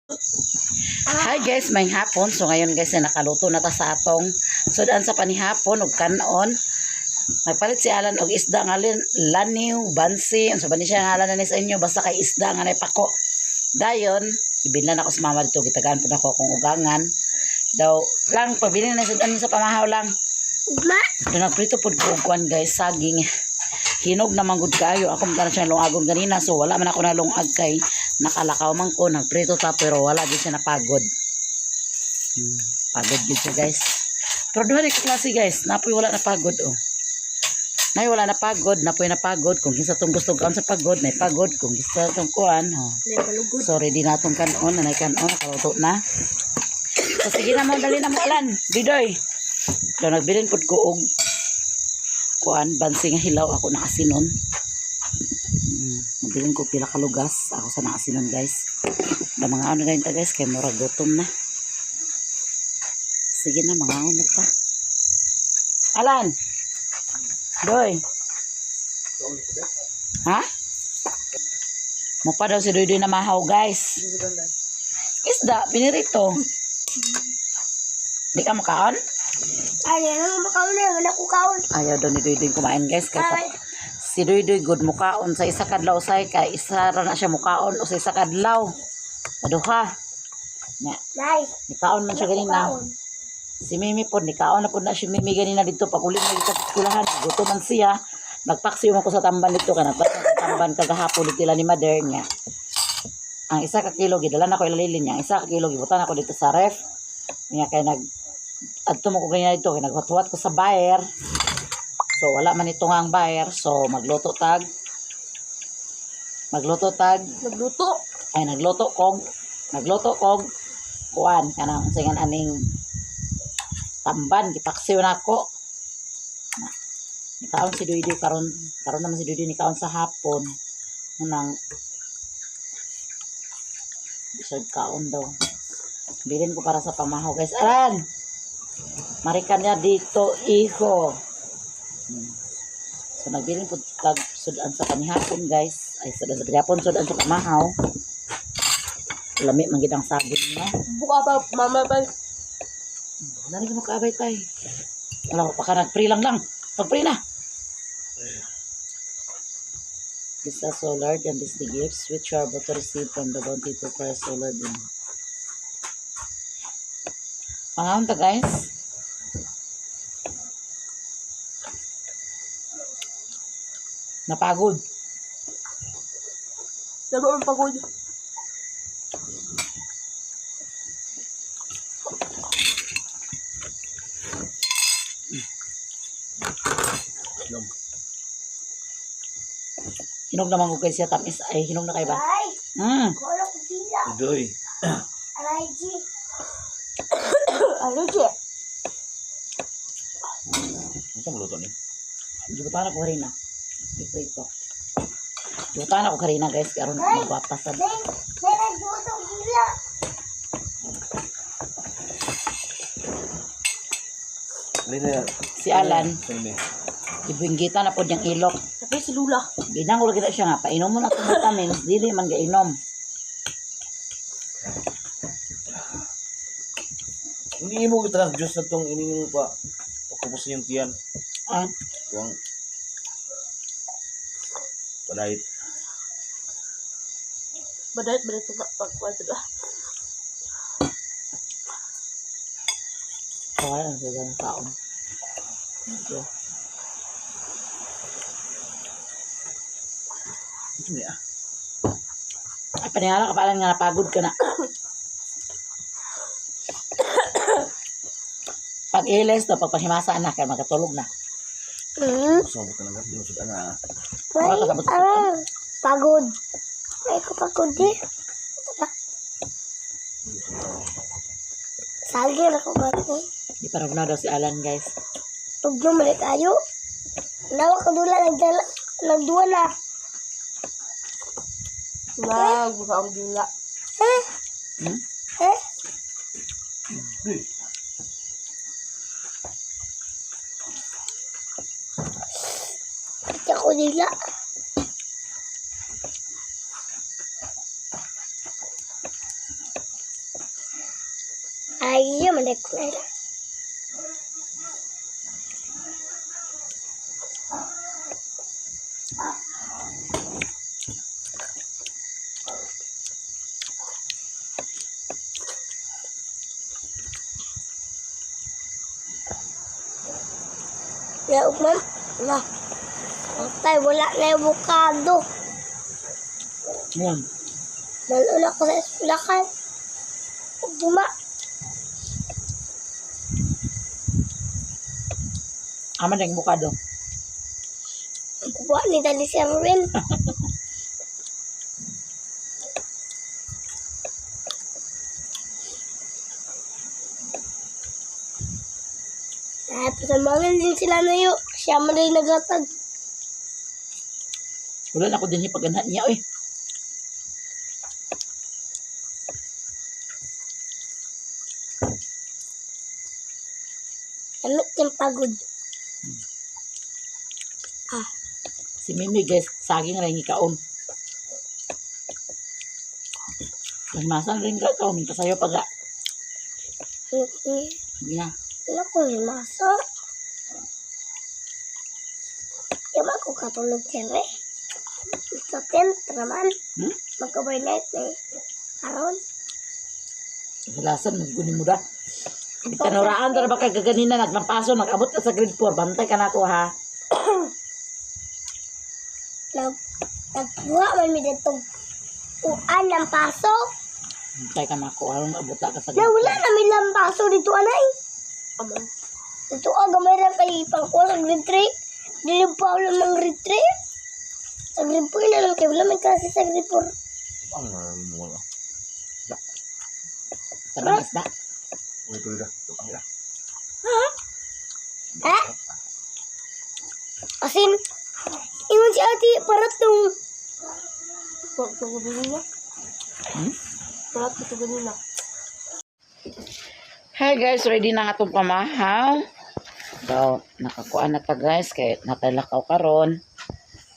Hi guys, may hapon. So ngayon guys, nakaluto na ta sa atong sudan sa panihapon ug kanon. Nagpalit si Alan og isda nga laniw, bansi. Unsa ba ni siya ngalan na ni sa inyo basta kay isda nga nay pako. Dayon, ibinlan ako sa mama dito, gitagaan pud ako kung ugangan. Daw lang pabili na sudan sa pamahaw lang. Ma? Do nagprito pud ko kuan guys, saging. Hinog na manggod kayo. Ako muna siya lungagon ganina. So wala man ako na lungag kay nakalakaw man ko. Nagprito ta pero wala din siya napagod. Pagod din siya guys. Pero doon ka klase guys. Napoy wala napagod oh. Nay wala napagod. Napoy napagod. Kung kinsa tong gusto kaon sa pagod. Nay pagod. Kung kinsa tong kuan. Oh. Sorry di natong kanon. Nanay kanon. Nakaluto na. So sige na mo. Dali na mo Alan. Bidoy. So nagbilin pud ko og kuan, bansi nga hilaw ako nakasinon. Mabiling ko pila kalugas ako sa nakasinon guys. Da mga ano rin ta guys kay mura gutom na. Sige na mga ano pa. Alan. Doy. Ha? Mupa daw si Doy na mahaw guys. Isda pinirito. Di ka makaon? Ay, ano makaon na, wala ko kaon. Ayaw daw ni Doy kumain guys. Kaya si Doy good mukaon sa isa kadlaw say kay isa ra na siya mukaon o sa isa kadlaw. Aduha. Nya. Nice. Nikaon man siya ganina. Si Mimi po nikaon na po na si Mimi ganina dito pag uli na dito sa eskwelahan. Gusto man siya. Nagpaksiyo man ko sa tamban dito kana tamban kagahapon dito ni mother niya. Ang isa ka kilo gidala na ko ilalili niya. Isa ka kilo gibutan ako dito sa ref. Niya kay adto mo ko ganyan dito kay naghuwat ko sa buyer. So wala man ito nga ang buyer. So magluto tag nagluto kog kuan kanang singan aning tamban gipaksiw na ako. Nikaon si Duy karon naman si Duy nikaon sa hapon nang bisag kaon daw. Bilin ko para sa pamahaw guys. Aran! Marikan niya dito, iho. So, nagbilin po sudan sa panihapon, guys. Ay, sudan sa panihapon, sudan sa pamahaw. Lami, manggid ang saging niya. Buka pa, mama pa. Nari ka makaabay tayo. Alam ko, baka nag-free lang. Pag-free na. This is so Lord, and this the gifts which you are about to receive from the bounty to Christ, O Lord. Pangahon ta, guys. Napagod. Labo ang pagod. Hinog naman ko kayo siya tamis. Ay, hinog na kayo ba? Ay! Wala ko sila. Doy. Allergy. Allergy. Ano sa maluto ni? Jubutan ako karina. Ito. Jubutan ako karina guys. Karoon magpapasan. Ben, nagbuto ko sila. Lina. Si Alan, Sini. ibinggita na po niyang ilok. Tapi si Lula. Binang ko lagi na siya nga. Painom mo na itong vitamins. Dili man gainom. Hindi mo kita ng juice na itong ininom pa. Pagkupos yung tiyan. Ah, Tuwang. Padahit. Badait ito na pagkwento na. kaya ang sila ng taon. Okay. Ito niya. Ay, paningala ka pala nga napagod ka na. Pag iles to, pag pahimasaan na, kaya magkatulog na. Masabot ka na. Dinusod na. Wala ka sabot-sabot. Pagod. Ay ko pagod eh. Sagir ako ba ito? Di pa na daw si Alan guys. Tugyo mali tayo. Nawa ko dula nagduwa na. Wag, buka ang dula. Hmm? Ako dila. Ayaw, manik ko na. Ya, Ukman. Wala. Patay, wala na yung bukado. Yan. Malula ko sa esplakan. Buma. Aman yung bukado. Buwa ni Dali si Amrin. Pasamangin din sila na yun. Siya man rin naglatag. Wala na ako din hipaganahan niya, oy. Amit yung pagod. Si Mimi, guys, saging rin ikaon. Masang rin ka, kaon. Kasayo pag Sige na. Wala ko yung masa. Yung ako katulog kere. Sa tent naman. Mag-overnight na eh. Karon. Salasan, magkunin mo da. Kanuraan, tara ba kagaganina, naglampaso, nag-abot ka sa grade 4. Bantay ka na ako, ha? Nagbuha man mi ditong uan ng paso. Bantay ka na ako, ha? Abot ka sa Na grade wala na may lampaso dito anay. Dito gamay lang kay pangkuha sa grade 3. Dili pa wala ng grade 3. Sa grade 4 na lang kay wala may klase sa grade 4. Ang wala. 4. Sabang isda. Ito dah. Ang ila. Ha? Asin, ingon si ate para tong Hi guys, ready na nga itong pamahaw. So, nakakuha na ta guys, kaya natalakaw karon.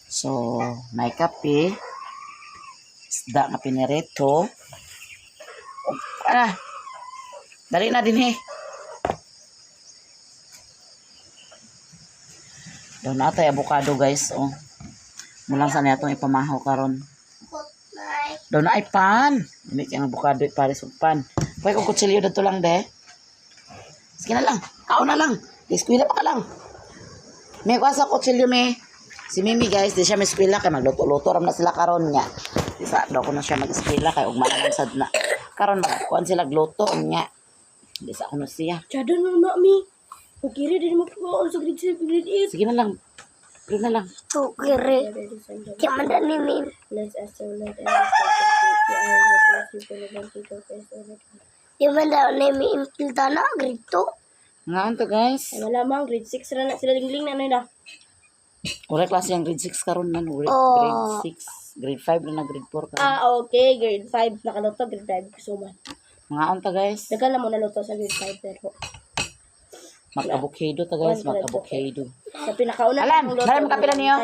So, may kape. Isda nga pinirito. Dali na din he. Daw na tayo avocado guys. Oh. Mulang sa niya itong ipamahaw karon. Daw na ay pan. Hindi kayang avocado ipares og pan. Pwede kong kutsilyo dito lang de. Sige na lang. Kao na lang. Eskwila pa ka lang. May kuha sa kutsilyo me. Si Mimi guys, di siya may eskwila kay magluto-luto ram na sila karon nga. Isa daw ko na siya mag-eskwila kay ug malansad na. Karon magkuan sila gluto nya. Di sa ano siya. Chada na mi. Kiri din mo ko sa grade 7 grade 8. Sige na lang. Sige na lang. To kiri. Kaya man ni mi. Di man daw ni mi impilta na grade 2. Ngaon to guys. Ay, wala mang, grade 6 na sila dingling na na. Wala klase yung grade 6 karon man. Grade Oh. 6. Grade 5 na grade 4 karon. Okay, grade 5. Nakaluto, grade 5. Suman. Ngaon to guys. Dagan na mo naluto sa grade 5 pero Mag-avocado to guys. Mag-avocado. sa pinakauna Alam, maram kape na niyo.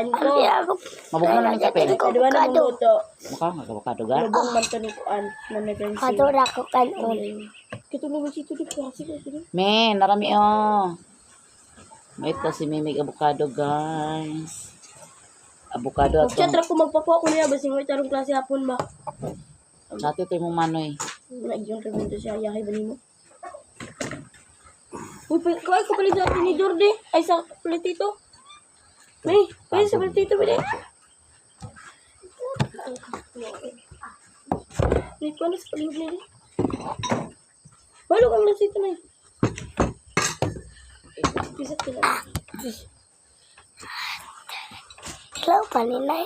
ko. Mabuk na lang yung kape. Pwede ba na mong luto? Mukha mag-avocado ga. Lubong man to ni Kuan. Na nag-gansi. Kadura ko kanon. Kito naman si Tudik. Kasi ko. Men, narami oh. May ito si Mimig avocado guys. Avocado at Chat ra ko magpakuha ko niya. Basing mo itarong klase hapon ba? Dati ito yung manoy. Nagyong remendo siya. Yahay ba ni mo? Uy, kawai ko pala sa ni Jordi. Ay, sa platito. May, pwede sa platito ba din? May paano sa palihog na din? Balo kang lasito na yun. Pisat ka lang. Hello, paninay.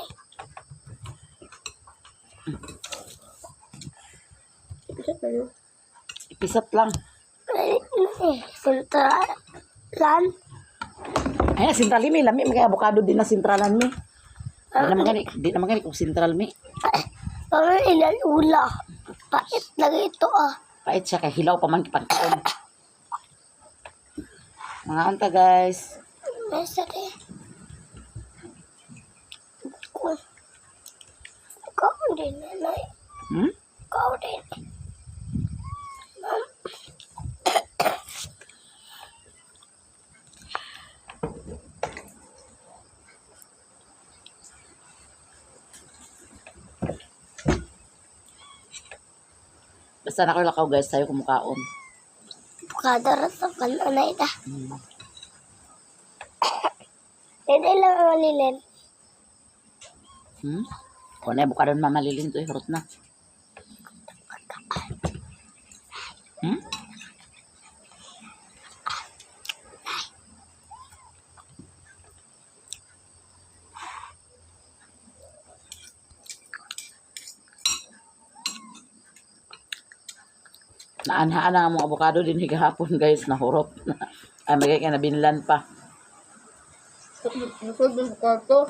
Pisat na yun. Ipisat lang. Sintralan. Ay, sentral mi. Lami, may avocado din na sentralan mi. Di naman gani kung sentral mi. Parang ilalula. Pait lang ito Pait siya kay hilaw pa man kipagkaon. Mga anta guys. Mesere. Kau din, nanay. Hmm? Kau din. Basta na ko lakaw guys, tayo kumukaon. Kada rasa kan anay ta. Hmm. Dede lang ang malilin. Hmm? Kung na bukadon mamalilin to, hirot na. Hmm? Naanhaan na ang mga avocado din higahapon guys, nahurot. Ay, magay ka na binlan pa. Bukod ng kwarto.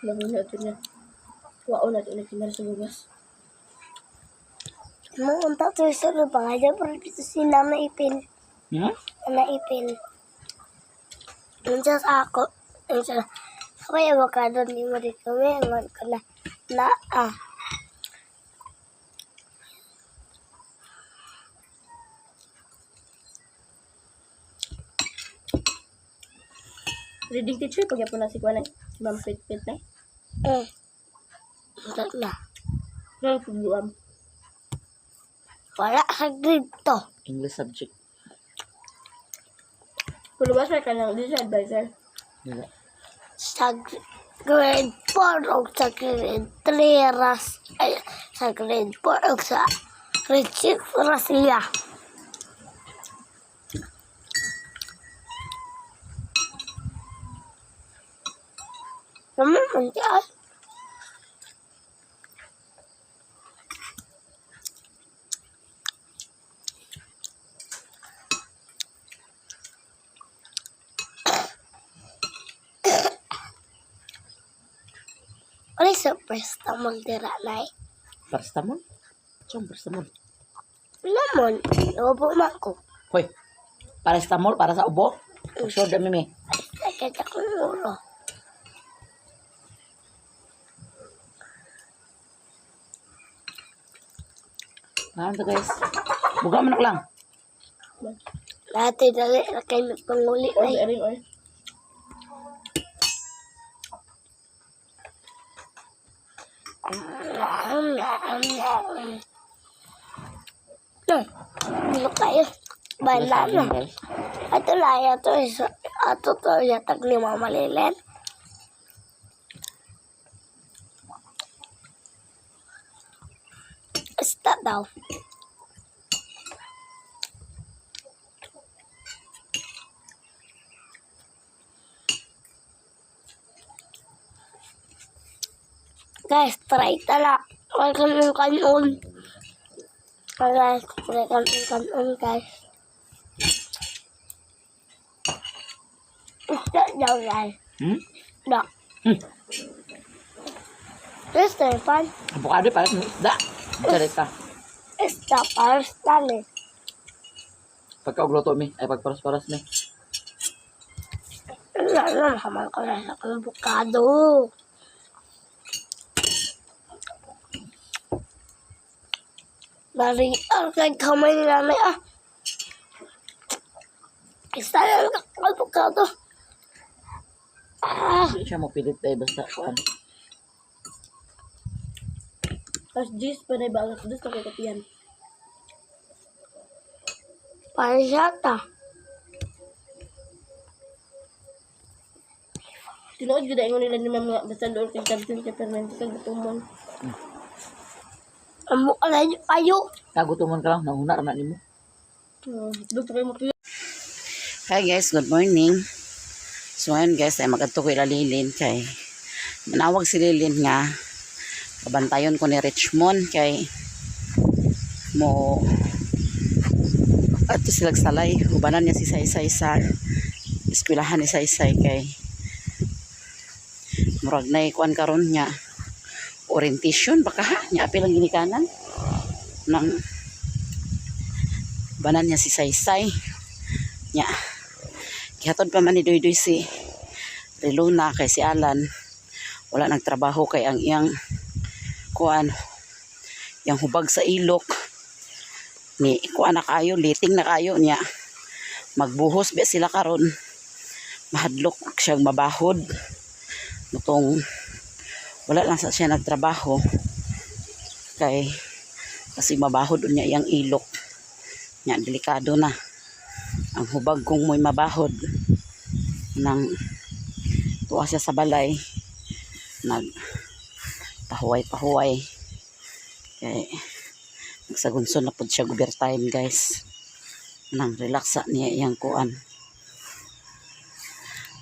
Lamin natin niya. Wao natin na kinara sa bugas. Mga unta to sa lubang. Ada pero dito sila naipin. Hmm? Naipin. Nandiyan sa ako. Nandiyan. Ako yung avocado ni mo dito. May man ko na. Reading teacher, pag yapon na si Kwan si Ma'am Pit na. Unta na. Nang pagluam. Wala sa grade to. English subject. Puluwas na ka ng sa advisor. Dila. Sa grade 4 o sa grade 3 sa grade 4 o sa grade 6 Rasilia. Naman mantias. Ano sa prestamol dira na Paracetamol? Saan paracetamol? Lamon, naubo man ko. Hoy, paracetamol para sa ubo? Sure da mimi. Sakit ako ng ulo. Ano to guys? Buga manak lang. Dati dali na kayo panguli O, na ring oy. Bilo kayo. Banana. Guys. Ato laya to isa. Ato to yatag ni Mama Lilen. Basta daw. Guys, try tala. Welcome yung kanon. Guys, welcome yung kanon, guys. Isda daw, guys. Hmm? Isda. Stefan, Avocado para sa isda. Charita. isda para sa tali. Pagkaugluto mi, ay pagparas-paras mi. Ano, makamang ko na sa avocado. Dari, kay kamay ni nanay, Isa lang ang avocado. Hindi siya mapilit tayo basta kuan. Tapos G's pa na ibagat doon sa kakapihan. Para siya ta. Tinood yun na ingon nila ni Ma'am nga basta doon kay Captain kay Permente kag gutumon. Amo ka na kayo. Kagutumon ka lang, nanguna na nimo. Doon pa kayo mapiyo. Hi guys, good morning. So ngayon guys, ay magadto ko ila Lilin kay manawag si Lilin nga kabantayon ko ni Richmond kay mo ato silang salay ubanan niya si Saysay sa eskwelahan ni Saysay kay murag na ikuan karon niya orientation baka niya apilang ginikanan nang banan niya si Saysay niya gihatod pa man ni Doy si Riluna kay si Alan wala nagtrabaho kay ang iyang kuan yang hubag sa ilok ni kuan na kayo liting na kayo niya magbuhos ba sila karon mahadlok siyang mabahod mutong Wala lang sa siya nagtrabaho. Kasi mabahod niya iyang ilok. Nya delikado na. Ang hubag kung mo'y mabahod nang tuwa siya sa balay, pahuway kay nagsagunson na pud siya overtime guys. Nang relaxa niya iyang kuan,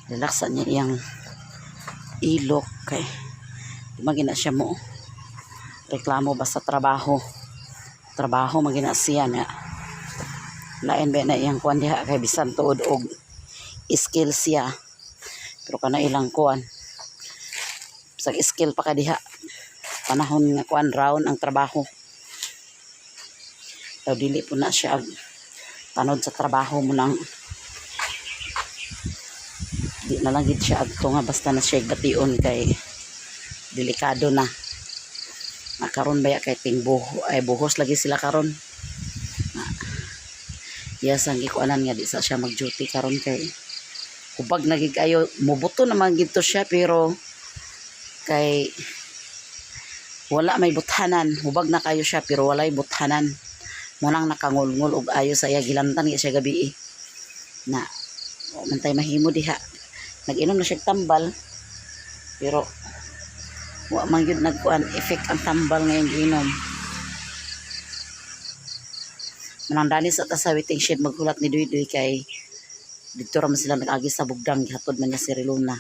relaxa niya iyang ilok kay magina siya mo reklamo basta trabaho magina siya nga lain ba na iyang kuan diha kay bisan tuod og skill siya pero kana ilang kuan sa skill pa ka diha panahon nga kuan round ang trabaho daw dili po na siya tanod sa trabaho mo nang di na lang gid siya adto nga basta na siya bation kay delikado na karon baya kay buhos lagi sila karon. Yes, ang ikuanan nga di sa siya mag-duty karon kay hubag nagig ayo mubuto naman gito siya pero kay wala may buthanan, hubag na kayo siya pero walay buthanan. Munang nakangulngul og ayo sa iya gilantan siya gabi na mantay mahimo diha. Nag-inom na siya tambal pero wa man gyud nagkuan effect ang tambal ngayon ginom. Manandani sa ta sa waiting shed maghulat ni Duy kay dito ra man sila nag-agi sa bugdang gihatod man niya si Riluna.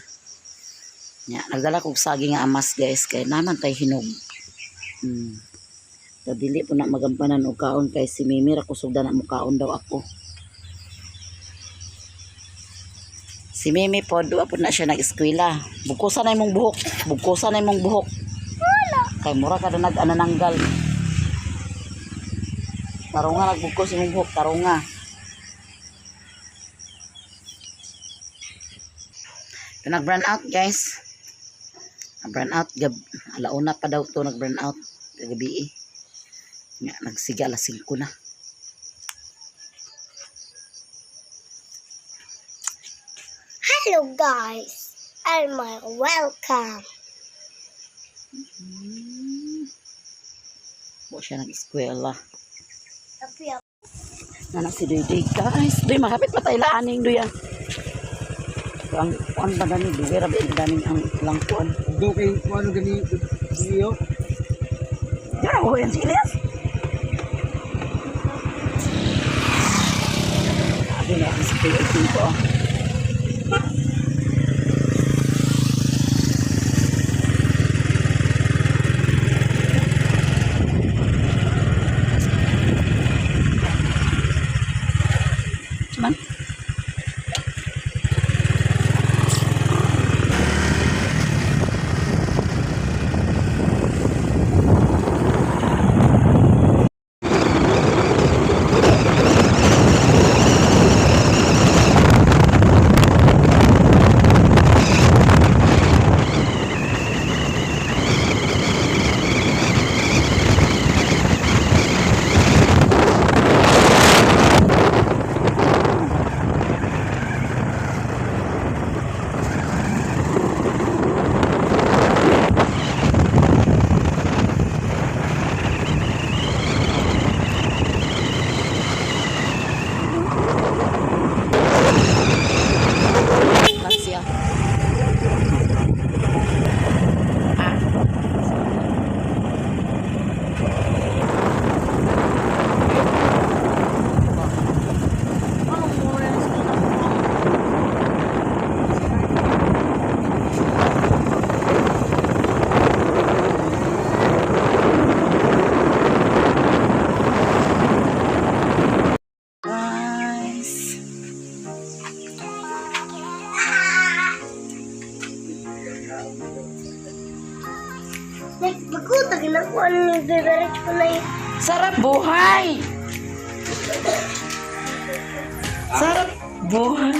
Nya nagdala kog saging nga amas guys kay naman tay hinog. So, dili po na magampanan og kaon kay si Mimi ra kusog na mo kaon daw ako. Si Mimi po duwa po na siya nag-eskwela. Bugkusan na imong buhok. Kay mura ka na nag-anananggal. Tarunga nagbugkos imong buhok, tarunga. Nag-burn out guys. Nag-burn out alauna pa daw to nag-burn out kagabi. Nga nagsiga alas 5 na. Hello guys, I'm welcome. Bo siya nag-eskwela. Nanak si Duy guys. Duy mahapit pa tayo laaning Duy ang kuan ba gani Duy rabi ganing ang lang kuan. Do kay ano gani iyo? Ya, oh yan serious. Abi na si Duy ko. Man. Nagpagkutag na ko ano yung beverage ko na yun. Sarap buhay. Sarap buhay.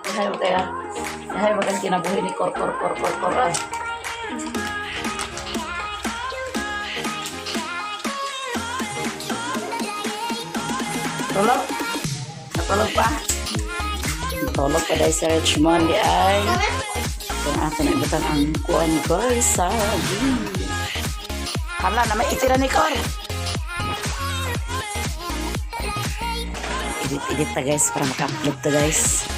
Ayaw kaya. Ayaw magang kinabuhi ni kor. Ay. Tulog? Natulog pa? Tulog pa dahil sa Richmond di ay. Kung ato na ibutang ang kuan guys sa hala na may itira ni Cor. Edit ta guys para maka-upload to guys.